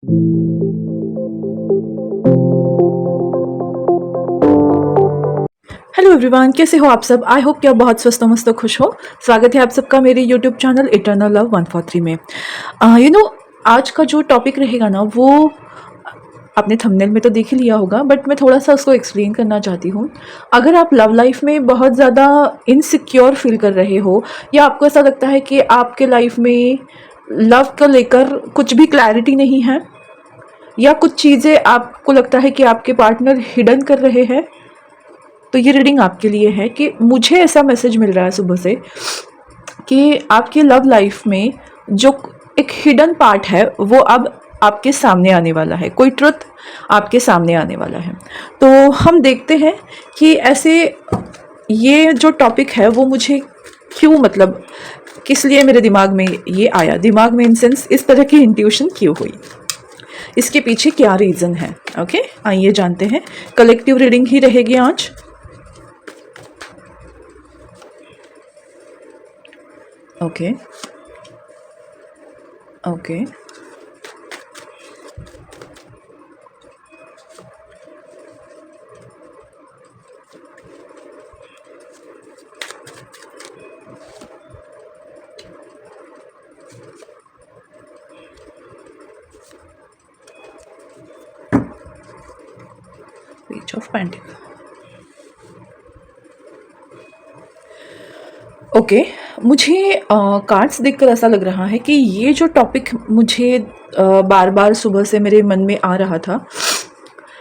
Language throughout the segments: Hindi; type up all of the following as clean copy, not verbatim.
हेलो एवरीवन, कैसे हो आप सब। आई होप कि आप बहुत स्वस्थ मस्त खुश हो। स्वागत है आप सबका मेरे यूट्यूब चैनल इटर्नल लव 143 में। आज का जो टॉपिक रहेगा ना, वो आपने थंबनेल में तो देख ही लिया होगा, बट मैं थोड़ा सा उसको एक्सप्लेन करना चाहती हूँ। अगर आप लव लाइफ में बहुत ज़्यादा इनसिक्योर फील कर रहे हो, या आपको ऐसा लगता है कि आपके लाइफ में लव को लेकर कुछ भी क्लैरिटी नहीं है, या कुछ चीज़ें आपको लगता है कि आपके पार्टनर हिडन कर रहे हैं, तो ये रीडिंग आपके लिए है। कि मुझे ऐसा मैसेज मिल रहा है सुबह से कि आपकी लव लाइफ में जो एक हिडन पार्ट है वो अब आपके सामने आने वाला है। कोई ट्रुथ आपके सामने आने वाला है। तो हम देखते हैं कि ऐसे ये जो टॉपिक है वो मुझे क्यों, मतलब किस लिए मेरे दिमाग में ये आया। दिमाग में इन सेंस इस तरह की इंट्यूशन क्यों हुई, इसके पीछे क्या रीज़न है। ओके, आइए जानते हैं। कलेक्टिव रीडिंग ही रहेगी आज। Okay okay page of pentacle. Okay, मुझे कार्ड्स देखकर ऐसा लग रहा है कि ये जो टॉपिक मुझे बार बार सुबह से मेरे मन में आ रहा था,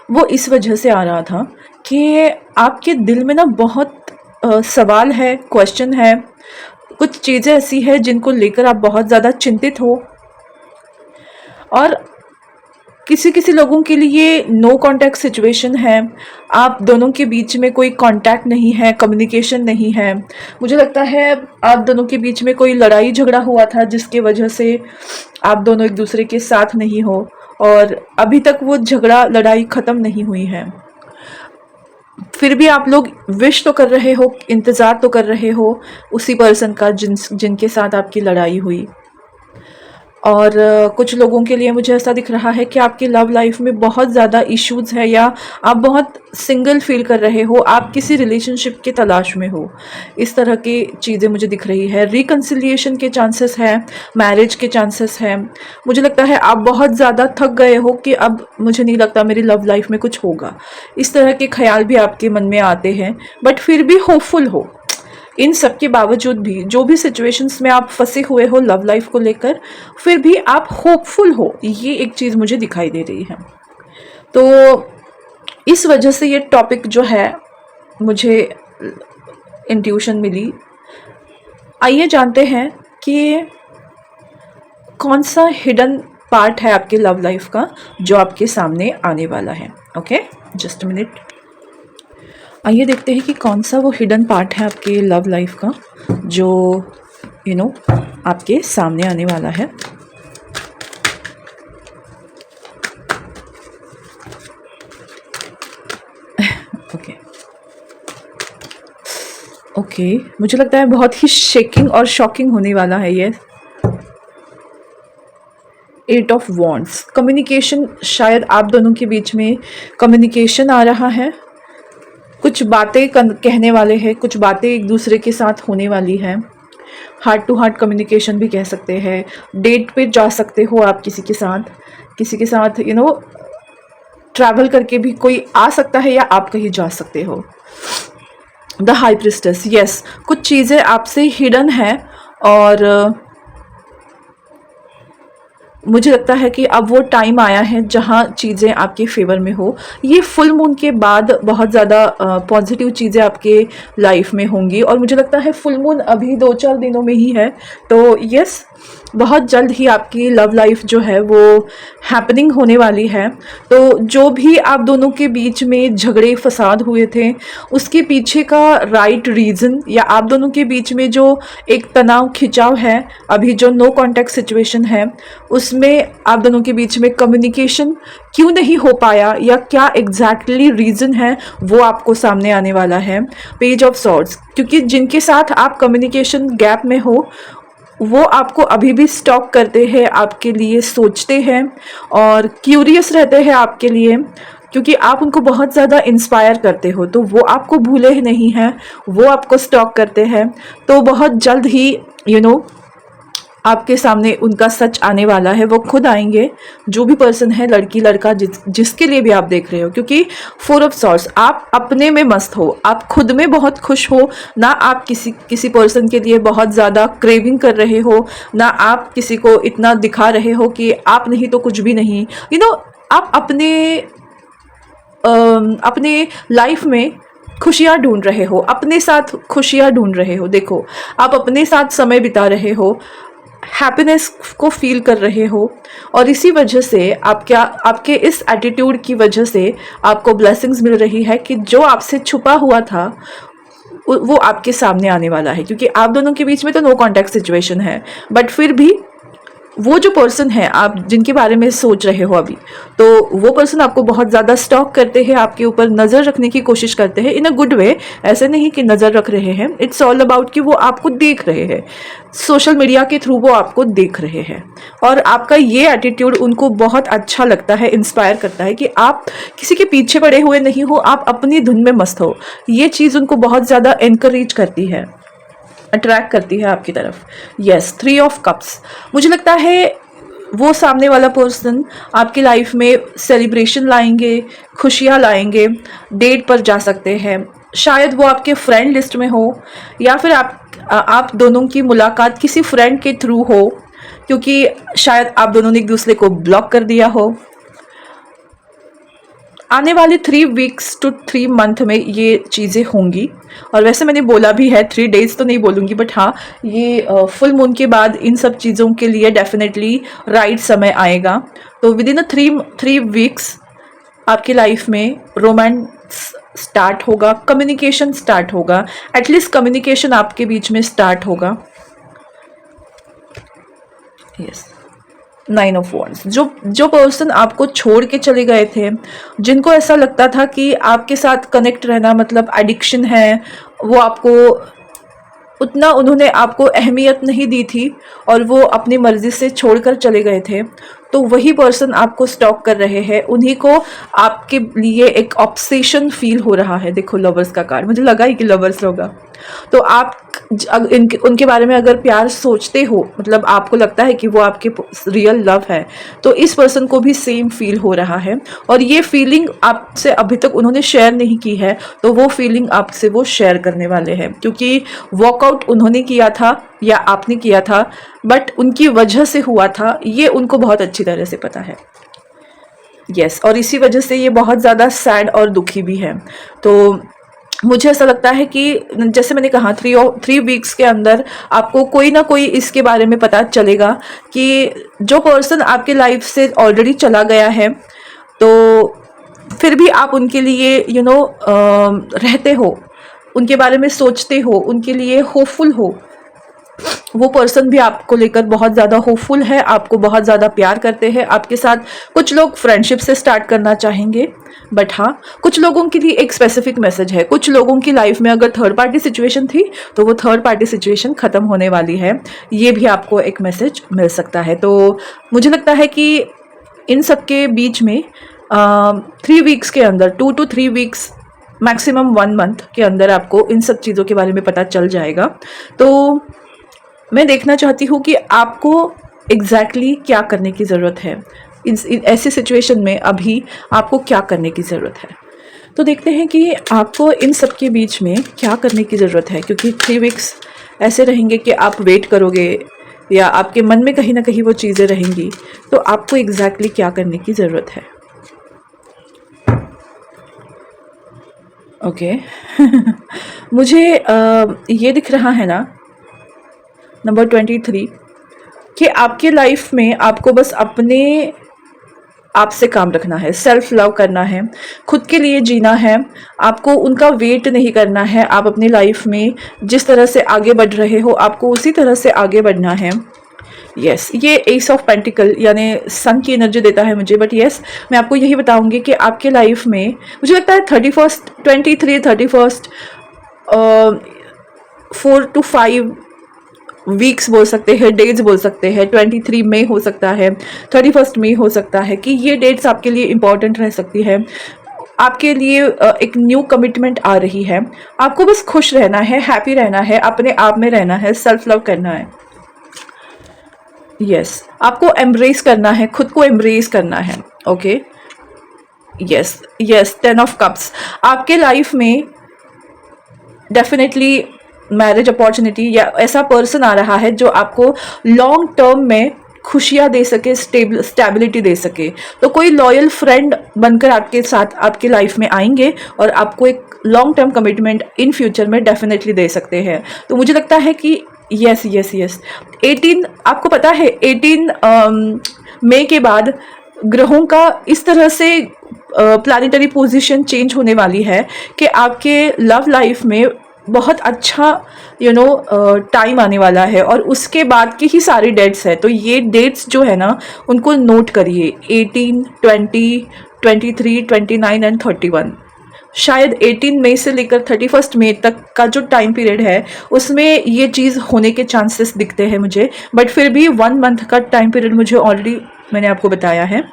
वो इस वजह से आ रहा था कि आपके दिल में ना बहुत सवाल है, क्वेश्चन है, कुछ चीज़ें ऐसी है जिनको लेकर आप बहुत ज़्यादा चिंतित हो। और किसी किसी लोगों के लिए नो कांटेक्ट सिचुएशन है, आप दोनों के बीच में कोई कांटेक्ट नहीं है, कम्युनिकेशन नहीं है। मुझे लगता है आप दोनों के बीच में कोई लड़ाई झगड़ा हुआ था जिसके वजह से आप दोनों एक दूसरे के साथ नहीं हो, और अभी तक वो झगड़ा लड़ाई ख़त्म नहीं हुई है। फिर भी आप लोग विश तो कर रहे हो, इंतज़ार तो कर रहे हो उसी पर्सन का जिनके साथ आपकी लड़ाई हुई। और कुछ लोगों के लिए मुझे ऐसा दिख रहा है कि आपकी लव लाइफ में बहुत ज़्यादा इश्यूज़ है, या आप बहुत सिंगल फील कर रहे हो, आप किसी रिलेशनशिप की तलाश में हो। इस तरह की चीज़ें मुझे दिख रही है। रिकन्सिलिएशन के चांसेस हैं, मैरिज के चांसेस हैं। मुझे लगता है आप बहुत ज़्यादा थक गए हो कि अब मुझे नहीं लगता मेरी लव लाइफ में कुछ होगा। इस तरह के ख्याल भी आपके मन में आते हैं, बट फिर भी होपफुल हो। इन सब के बावजूद भी जो भी सिचुएशंस में आप फंसे हुए हो लव लाइफ को लेकर, फिर भी आप होपफुल हो, ये एक चीज़ मुझे दिखाई दे रही है। तो इस वजह से ये टॉपिक जो है मुझे इंट्यूशन मिली। आइए जानते हैं कि कौन सा हिडन पार्ट है आपके लव लाइफ का जो आपके सामने आने वाला है। Okay, just minute. आइए देखते हैं कि कौन सा वो हिडन पार्ट है आपके लव लाइफ का जो आपके सामने आने वाला है। ओके ओके, मुझे लगता है बहुत ही शेकिंग और शॉकिंग होने वाला है ये। 8 ऑफ वॉन्ड्स, कम्युनिकेशन। शायद आप दोनों के बीच में कम्युनिकेशन आ रहा है, कुछ बातें कहने वाले हैं, कुछ बातें एक दूसरे के साथ होने वाली है। हार्ट टू हार्ट कम्युनिकेशन भी कह सकते हैं। डेट पे जा सकते हो आप किसी के साथ ट्रैवल करके भी कोई आ सकता है, या आप कहीं जा सकते हो। द हाई प्रिस्टेस, यस, कुछ चीज़ें आपसे हिडन है, और मुझे लगता है कि अब वो टाइम आया है जहाँ चीज़ें आपके फेवर में हो। ये फुल मून के बाद बहुत ज़्यादा पॉजिटिव चीज़ें आपके लाइफ में होंगी, और मुझे लगता है फुल मून अभी 2-4 दिनों में ही है। तो यस, बहुत जल्द ही आपकी लव लाइफ जो है वो हैपनिंग होने वाली है। तो जो भी आप दोनों के बीच में झगड़े फसाद हुए थे, उसके पीछे का राइट रीज़न, या आप दोनों के बीच में जो एक तनाव खिंचाव है, अभी जो नो कांटेक्ट सिचुएशन है, उसमें आप दोनों के बीच में कम्युनिकेशन क्यों नहीं हो पाया, या क्या एग्जैक्टली रीज़न है, वो आपको सामने आने वाला है। पेज ऑफ सॉर्ड्स, क्योंकि जिनके साथ आप कम्युनिकेशन गैप में हो, वो आपको अभी भी स्टॉक करते हैं, आपके लिए सोचते हैं और क्यूरियस रहते हैं आपके लिए, क्योंकि आप उनको बहुत ज़्यादा इंस्पायर करते हो। तो वो आपको भूले ही नहीं हैं, वो आपको स्टॉक करते हैं। तो बहुत जल्द ही आपके सामने उनका सच आने वाला है, वो खुद आएंगे। जो भी पर्सन है, लड़की लड़का, जिसके लिए भी आप देख रहे हो, क्योंकि 4 ऑफ सॉर्ड्स, आप अपने में मस्त हो, आप खुद में बहुत खुश हो ना, आप किसी पर्सन के लिए बहुत ज़्यादा क्रेविंग कर रहे हो ना, आप किसी को इतना दिखा रहे हो कि आप नहीं तो कुछ भी नहीं। आप अपने लाइफ में खुशियाँ ढूंढ रहे हो, अपने साथ खुशियाँ ढूंढ रहे हो। देखो, आप अपने साथ समय बिता रहे हो, हैप्पीनेस को फील कर रहे हो, और इसी वजह से आपके इस एटीट्यूड की वजह से आपको ब्लेसिंग्स मिल रही है कि जो आपसे छुपा हुआ था वो आपके सामने आने वाला है। क्योंकि आप दोनों के बीच में तो नो कॉन्टैक्ट सिचुएशन है, बट फिर भी वो जो पर्सन है आप जिनके बारे में सोच रहे हो अभी, तो वो पर्सन आपको बहुत ज़्यादा स्टॉक करते हैं, आपके ऊपर नज़र रखने की कोशिश करते हैं, इन अ गुड वे। ऐसे नहीं कि नज़र रख रहे हैं, इट्स ऑल अबाउट कि वो आपको देख रहे हैं, सोशल मीडिया के थ्रू वो आपको देख रहे हैं। और आपका ये एटीट्यूड उनको बहुत अच्छा लगता है, इंस्पायर करता है कि आप किसी के पीछे पड़े हुए नहीं हो, आप अपनी धुन में मस्त हो। ये चीज़ उनको बहुत ज़्यादा इनकरेज करती है, अट्रैक्ट करती है आपकी तरफ। यस, 3 ऑफ कप्स, मुझे लगता है वो सामने वाला पर्सन आपकी लाइफ में सेलिब्रेशन लाएंगे, खुशियाँ लाएंगे, डेट पर जा सकते हैं, शायद वो आपके फ्रेंड लिस्ट में हो, या फिर आप दोनों की मुलाकात किसी फ्रेंड के थ्रू हो, क्योंकि शायद आप दोनों ने एक दूसरे को ब्लॉक कर दिया हो। आने वाले 3 वीक्स to 3 मंथ में ये चीज़ें होंगी। और वैसे मैंने बोला भी है 3 डेज तो नहीं बोलूँगी, बट हाँ, ये फुल मून के बाद इन सब चीज़ों के लिए डेफिनेटली राइट समय आएगा। तो विद इन 3 वीक्स आपकी लाइफ में रोमांस स्टार्ट होगा, कम्युनिकेशन स्टार्ट होगा, एटलीस्ट कम्युनिकेशन आपके बीच में स्टार्ट होगा। यस, 9 ऑफ वॉन्ड्स, जो पर्सन आपको छोड़ के चले गए थे, जिनको ऐसा लगता था कि आपके साथ कनेक्ट रहना मतलब एडिक्शन है, वो आपको उतना उन्होंने आपको अहमियत नहीं दी थी और वो अपनी मर्ज़ी से छोड़कर चले गए थे, तो वही पर्सन आपको स्टॉक कर रहे हैं। उन्हीं को आपके लिए एक ऑब्सेशन फील हो रहा है। देखो, लवर्स का कार्ड, मुझे लगा ही कि लवर्स होगा। तो आप उनके बारे में अगर प्यार सोचते हो, मतलब आपको लगता है कि वो आपके रियल लव है, तो इस पर्सन को भी सेम फील हो रहा है। और ये फीलिंग आपसे अभी तक उन्होंने शेयर नहीं की है, तो वो फीलिंग आपसे वो शेयर करने वाले हैं, क्योंकि वॉकआउट उन्होंने किया था या आपने किया था, बट उनकी वजह से हुआ था, ये उनको बहुत अच्छी तरह से पता है। यस, और इसी वजह से ये बहुत ज़्यादा सैड और दुखी भी है। तो मुझे ऐसा लगता है कि जैसे मैंने कहा, 3 वीक्स के अंदर आपको कोई ना कोई इसके बारे में पता चलेगा कि जो पर्सन आपके लाइफ से ऑलरेडी चला गया है, तो फिर भी आप उनके लिए रहते हो, उनके बारे में सोचते हो, उनके लिए होपफुल हो। वो पर्सन भी आपको लेकर बहुत ज़्यादा होपफुल है, आपको बहुत ज़्यादा प्यार करते हैं, आपके साथ कुछ लोग फ्रेंडशिप से स्टार्ट करना चाहेंगे, बट हाँ, कुछ लोगों के लिए एक स्पेसिफिक मैसेज है। कुछ लोगों की लाइफ में अगर थर्ड पार्टी सिचुएशन थी, तो वो थर्ड पार्टी सिचुएशन ख़त्म होने वाली है, ये भी आपको एक मैसेज मिल सकता है। तो मुझे लगता है कि इन सब के बीच में 3 वीक्स के अंदर, 2 to 3 वीक्स, मैक्सिमम 1 मंथ के अंदर आपको इन सब चीज़ों के बारे में पता चल जाएगा। तो मैं देखना चाहती हूँ कि आपको एग्जैक्टली क्या करने की ज़रूरत है, इन ऐसी सिचुएशन में अभी आपको क्या करने की ज़रूरत है। तो देखते हैं कि आपको इन सब के बीच में क्या करने की ज़रूरत है, क्योंकि 3 वीक्स ऐसे रहेंगे कि आप वेट करोगे या आपके मन में कहीं ना कहीं वो चीज़ें रहेंगी। तो आपको एग्जैक्टली क्या करने की ज़रूरत है। ओके मुझे ये दिख रहा है ना, नंबर 23, कि आपके लाइफ में आपको बस अपने आप से काम रखना है, सेल्फ लव करना है, खुद के लिए जीना है, आपको उनका वेट नहीं करना है। आप अपनी लाइफ में जिस तरह से आगे बढ़ रहे हो, आपको उसी तरह से आगे बढ़ना है। यस, ये एस ऑफ पेंटिकल यानी सन की एनर्जी देता है मुझे, बट यस, मैं आपको यही बताऊंगी कि आपके लाइफ में मुझे लगता है 31, 4 to 5 वीक्स बोल सकते हैं, डेज बोल सकते हैं, 23 मई हो सकता है, 31 मई हो सकता है कि ये डेट्स आपके लिए इम्पॉर्टेंट रह सकती है। आपके लिए एक न्यू कमिटमेंट आ रही है। आपको बस खुश रहना है, हैप्पी रहना है, अपने आप में रहना है, सेल्फ लव करना है। यस, आपको एम्ब्रेस करना है, खुद को एम्ब्रेस करना है। Okay, yes yes, 10 of cups आपके लाइफ में डेफिनेटली मैरिज अपॉर्चुनिटी या ऐसा पर्सन आ रहा है जो आपको लॉन्ग टर्म में खुशियाँ दे सके, स्टेबिलिटी दे सके। तो कोई लॉयल फ्रेंड बनकर आपके साथ आपकी लाइफ में आएंगे और आपको एक long term commitment in future में डेफिनेटली दे सकते हैं। तो मुझे लगता है कि यस यस यस, 18 आपको पता है 18 मई के बाद ग्रहों का इस तरह से प्लानिटरी पोजीशन चेंज होने वाली है कि आपके लव लाइफ में बहुत अच्छा टाइम आने वाला है। और उसके बाद की ही सारी डेट्स है, तो ये डेट्स जो है ना उनको नोट करिए, 18, 20, 23, 29 एंड 31। शायद 18 मई से लेकर 31 मई तक का जो टाइम पीरियड है उसमें ये चीज़ होने के चांसेस दिखते हैं मुझे, बट फिर भी 1 मंथ का टाइम पीरियड मुझे ऑलरेडी मैंने आपको बताया है।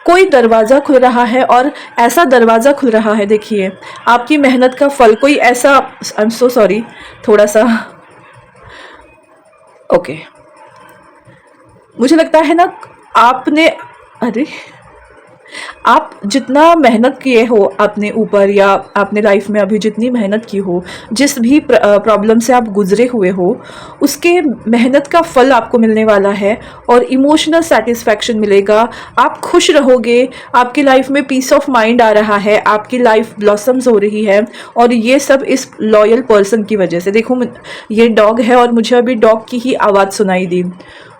कोई दरवाज़ा खुल रहा है और ऐसा दरवाज़ा खुल रहा है, देखिए आपकी मेहनत का फल। कोई ऐसा, आई एम सो सॉरी, थोड़ा सा ओके, मुझे लगता है ना आपने, अरे आप जितना मेहनत किए हो अपने ऊपर या आपने लाइफ में अभी जितनी मेहनत की हो, जिस भी प्रॉब्लम से आप गुजरे हुए हो, उसके मेहनत का फल आपको मिलने वाला है और इमोशनल सेटिस्फैक्शन मिलेगा। आप खुश रहोगे, आपकी लाइफ में पीस ऑफ माइंड आ रहा है, आपकी लाइफ ब्लॉसम्स हो रही है। और ये सब इस लॉयल पर्सन की वजह से। देखो ये डॉग है और मुझे अभी डॉग की ही आवाज़ सुनाई दी।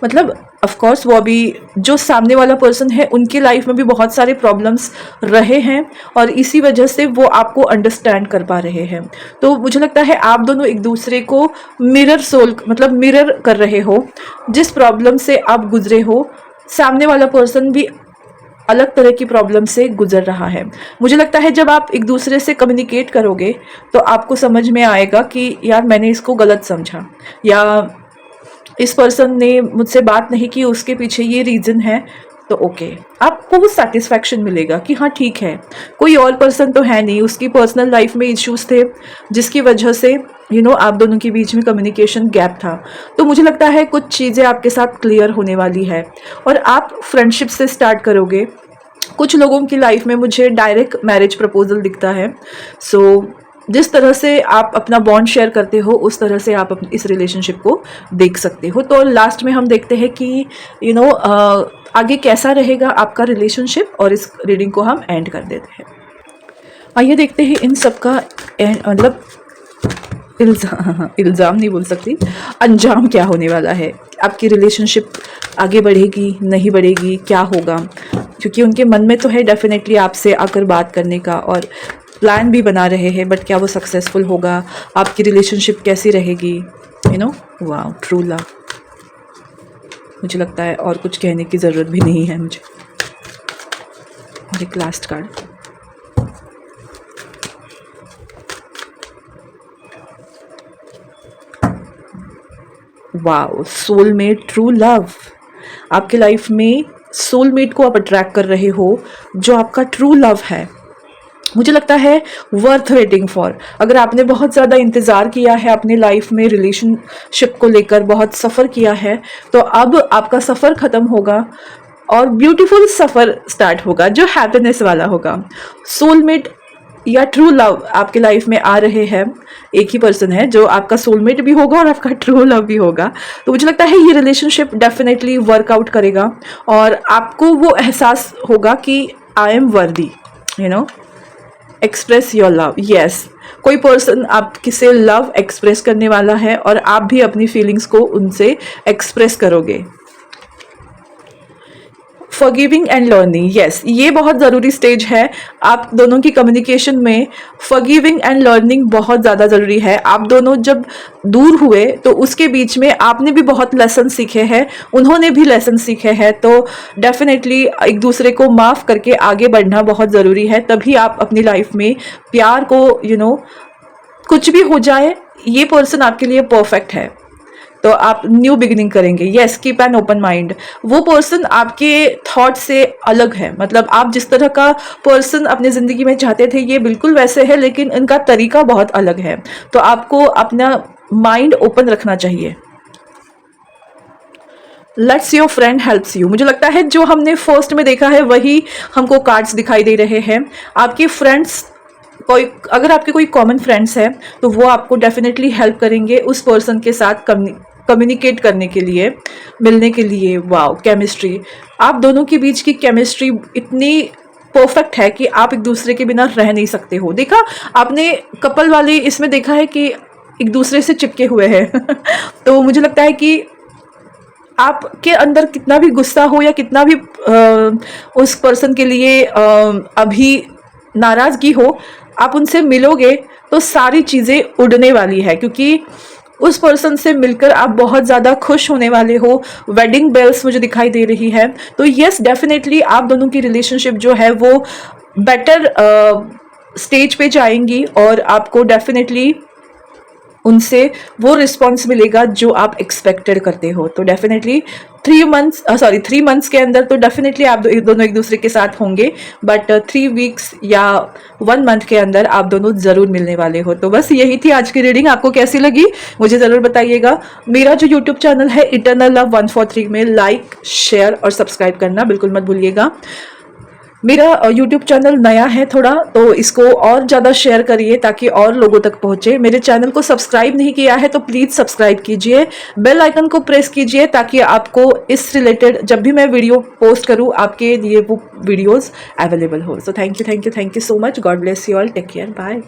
मतलब ऑफ कोर्स वो अभी जो सामने वाला पर्सन है उनकी लाइफ में भी बहुत सारे प्रॉब्लम्स रहे हैं और इसी वजह से वो आपको अंडरस्टैंड कर पा रहे हैं। तो मुझे लगता है आप दोनों एक दूसरे को मिरर कर रहे हो। जिस प्रॉब्लम से आप गुजरे हो, सामने वाला पर्सन भी अलग तरह की प्रॉब्लम से गुजर रहा है। मुझे लगता है जब आप एक दूसरे से कम्युनिकेट करोगे तो आपको समझ में आएगा कि यार मैंने इसको गलत समझा, या इस पर्सन ने मुझसे बात नहीं की, उसके पीछे ये रीज़न है। तो ओके, आपको वो सेटिस्फैक्शन मिलेगा कि हाँ ठीक है, कोई और पर्सन तो है नहीं, उसकी पर्सनल लाइफ में इश्यूज थे जिसकी वजह से आप दोनों के बीच में कम्युनिकेशन गैप था। तो मुझे लगता है कुछ चीज़ें आपके साथ क्लियर होने वाली है और आप फ्रेंडशिप से स्टार्ट करोगे। कुछ लोगों की लाइफ में मुझे डायरेक्ट मैरिज प्रपोजल दिखता है। सो जिस तरह से आप अपना बॉन्ड शेयर करते हो उस तरह से आप इस रिलेशनशिप को देख सकते हो। तो लास्ट में हम देखते हैं कि आगे कैसा रहेगा आपका रिलेशनशिप, और इस रीडिंग को हम एंड कर देते हैं। आइए देखते हैं इन सब का मतलब इल्ज़ाम नहीं बोल सकती, अंजाम क्या होने वाला है। आपकी रिलेशनशिप आगे बढ़ेगी, नहीं बढ़ेगी, क्या होगा, क्योंकि उनके मन में तो है डेफिनेटली आपसे आकर बात करने का और प्लान भी बना रहे हैं, बट क्या वो सक्सेसफुल होगा, आपकी रिलेशनशिप कैसी रहेगी, वाह, ट्रू लव। मुझे लगता है और कुछ कहने की ज़रूरत भी नहीं है मुझे। और एक लास्ट कार्ड, वाह, सोलमेट, ट्रू लव। आपके लाइफ में सोलमेट को आप अट्रैक्ट कर रहे हो जो आपका ट्रू लव है। मुझे लगता है वर्थ वेटिंग फॉर। अगर आपने बहुत ज़्यादा इंतज़ार किया है अपने लाइफ में रिलेशनशिप को लेकर, बहुत सफ़र किया है, तो अब आपका सफ़र ख़त्म होगा और ब्यूटीफुल सफ़र स्टार्ट होगा जो हैप्पीनेस वाला होगा। सोलमेट या ट्रू लव आपके लाइफ में आ रहे हैं। एक ही पर्सन है जो आपका सोलमेट भी होगा और आपका ट्रू लव भी होगा। तो मुझे लगता है ये रिलेशनशिप डेफिनेटली वर्कआउट करेगा और आपको वो एहसास होगा कि आई एम वर्दी, एक्सप्रेस योर लव। यस, कोई पर्सन आपके से लव एक्सप्रेस करने वाला है और आप भी अपनी फीलिंग्स को उनसे एक्सप्रेस करोगे। फॉरगिविंग एंड लर्निंग, यस, ये बहुत ज़रूरी स्टेज है आप दोनों की कम्युनिकेशन में। फॉरगिविंग एंड लर्निंग बहुत ज़्यादा ज़रूरी है। आप दोनों जब दूर हुए तो उसके बीच में आपने भी बहुत लेसन सीखे हैं, उन्होंने भी लेसन सीखे हैं। तो डेफिनेटली एक दूसरे को माफ़ करके आगे बढ़ना बहुत ज़रूरी है, तभी आप अपनी लाइफ में प्यार को कुछ भी हो जाए, ये पर्सन आपके लिए परफेक्ट है। तो आप न्यू बिगिनिंग करेंगे। Yes, keep an open mind. वो पर्सन आपके थॉट से अलग है, मतलब आप जिस तरह का पर्सन अपनी ज़िंदगी में चाहते थे ये बिल्कुल वैसे है, लेकिन इनका तरीका बहुत अलग है। तो आपको अपना माइंड ओपन रखना चाहिए। Let's your friend helps you. मुझे लगता है जो हमने फर्स्ट में देखा है वही हमको कार्ड्स दिखाई दे रहे हैं। आपके फ्रेंड्स, कोई अगर आपके कोई कॉमन फ्रेंड्स हैं तो वो आपको डेफिनेटली हेल्प करेंगे उस पर्सन के साथ कम्युनिकेट करने के लिए, मिलने के लिए। वाओ, केमिस्ट्री, आप दोनों के बीच की केमिस्ट्री इतनी परफेक्ट है कि आप एक दूसरे के बिना रह नहीं सकते हो। देखा आपने कपल वाले इसमें देखा है कि एक दूसरे से चिपके हुए हैं तो मुझे लगता है कि आपके अंदर कितना भी गुस्सा हो या कितना भी उस पर्सन के लिए अभी नाराज़गी हो, आप उनसे मिलोगे तो सारी चीज़ें उड़ने वाली है, क्योंकि उस पर्सन से मिलकर आप बहुत ज़्यादा खुश होने वाले हो। वेडिंग बेल्स मुझे दिखाई दे रही है। तो यस, डेफिनेटली आप दोनों की रिलेशनशिप जो है वो बेटर स्टेज पे जाएंगी और आपको डेफिनेटली उनसे वो रिस्पॉन्स मिलेगा जो आप एक्सपेक्टेड करते हो। तो डेफिनेटली 3 मंथ्स के अंदर तो डेफिनेटली आप दोनों एक दूसरे के साथ होंगे, बट 3 वीक्स या 1 मंथ के अंदर आप दोनों ज़रूर मिलने वाले हो। तो बस यही थी आज की रीडिंग। आपको कैसी लगी मुझे ज़रूर बताइएगा। मेरा जो यूट्यूब चैनल है इटर्नल लव 143 में लाइक, शेयर और सब्सक्राइब करना बिल्कुल मत भूलिएगा। मेरा यूट्यूब चैनल नया है थोड़ा, तो इसको और ज़्यादा शेयर करिए ताकि और लोगों तक पहुँचे। मेरे चैनल को सब्सक्राइब नहीं किया है तो प्लीज़ सब्सक्राइब कीजिए, बेल आइकन को प्रेस कीजिए ताकि आपको इस रिलेटेड जब भी मैं वीडियो पोस्ट करूँ आपके लिए वो वीडियोज़ अवेलेबल हो। So thank you so much. God bless you all. Take care, bye.